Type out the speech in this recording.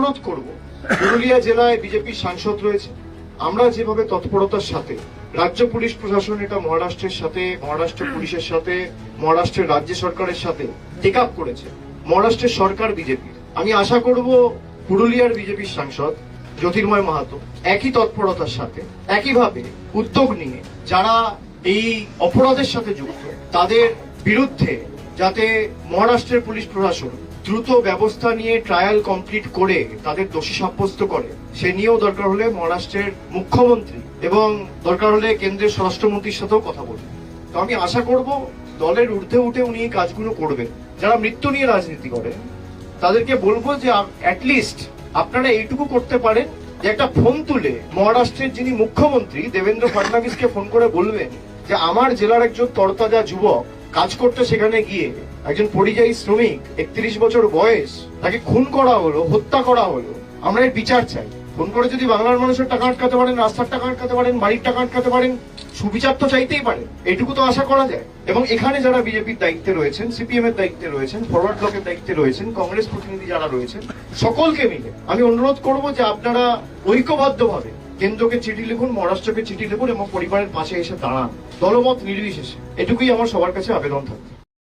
অনুরোধ করব, পুরুলিয়া জেলায় বিজেপির সাংসদ রয়েছে, আমরা যেভাবে তৎপরতার সাথে রাজ্য পুলিশ প্রশাসন এটা মহারাষ্ট্রের সাথে, মহারাষ্ট্র পুলিশের সাথে, মহারাষ্ট্রের রাজ্য সরকারের সাথে টেক আপ করেছে, মহারাষ্ট্রের সরকার বিজেপির, আমি আশা করব পুরুলিয়ার বিজেপির সাংসদ জ্যোতির্ময় মাহাতো একই তৎপরতার সাথে একইভাবে উদ্যোগ নিয়ে যারা এই অপরাধের সাথে যুক্ত তাদের বিরুদ্ধে যাতে মহারাষ্ট্রের পুলিশ প্রশাসন দ্রুত ব্যবস্থা নিয়ে ট্রায়াল কমপ্লিট করে তাদের দোষী সাব্যস্ত করে, সে নিয়েও দরকার হলে মহারাষ্ট্রের মুখ্যমন্ত্রী এবং দরকার হলে কেন্দ্রের স্বরাষ্ট্রমন্ত্রীর সাথেও কথা বলবেন। তো আমি আশা করব দলের ঊর্ধ্বে উঠে উনি এই কাজগুলো করবেন। যারা মৃত্যু নিয়ে রাজনীতি করেন তাদেরকে বলবো যে অ্যাটলিস্ট আপনারা এইটুকু করতে পারেন যে একটা ফোন তুলে মহারাষ্ট্রের যিনি মুখ্যমন্ত্রী দেবেন্দ্র ফডনবিসকে ফোন করে বলবেন যে আমার জেলার একজন তরতাজা যুবক কাজ করতে সেখানে গিয়ে একজন পরিযায়ী শ্রমিক 31 বছর বয়স, তাকে খুন করা হলো, হত্যা করা হলো, আমরা এর বিচার চাই। ফোন করে যদি বাংলার মানুষের টাকা আটকাতে পারেন, রাস্তার টাকা আটকাতে পারেন, বাড়ির টাকা আটকাতে পারেন, সুবিচার তো চাইতেই পারেন, এটুকু তো আশা করা যায়। এবং এখানে যারা বিজেপির দায়িত্বে রয়েছেন, সিপিএম এর দায়িত্বে রয়েছেন, ফরওয়ার্ড ব্লকের দায়িত্বে রয়েছেন, কংগ্রেস প্রতিনিধি যারা রয়েছেন, সকলকে মিলে আমি অনুরোধ করব যে আপনারা ঐক্যবদ্ধভাবে কেন্দ্রকে চিঠি লিখুন, মহারাষ্ট্রকে চিঠি লিখুন এবং পরিবারের পাশে এসে দাঁড়ান, দলমত নির্বিশেষে। এটুকুই আমার সবার কাছে আবেদন থাকবে।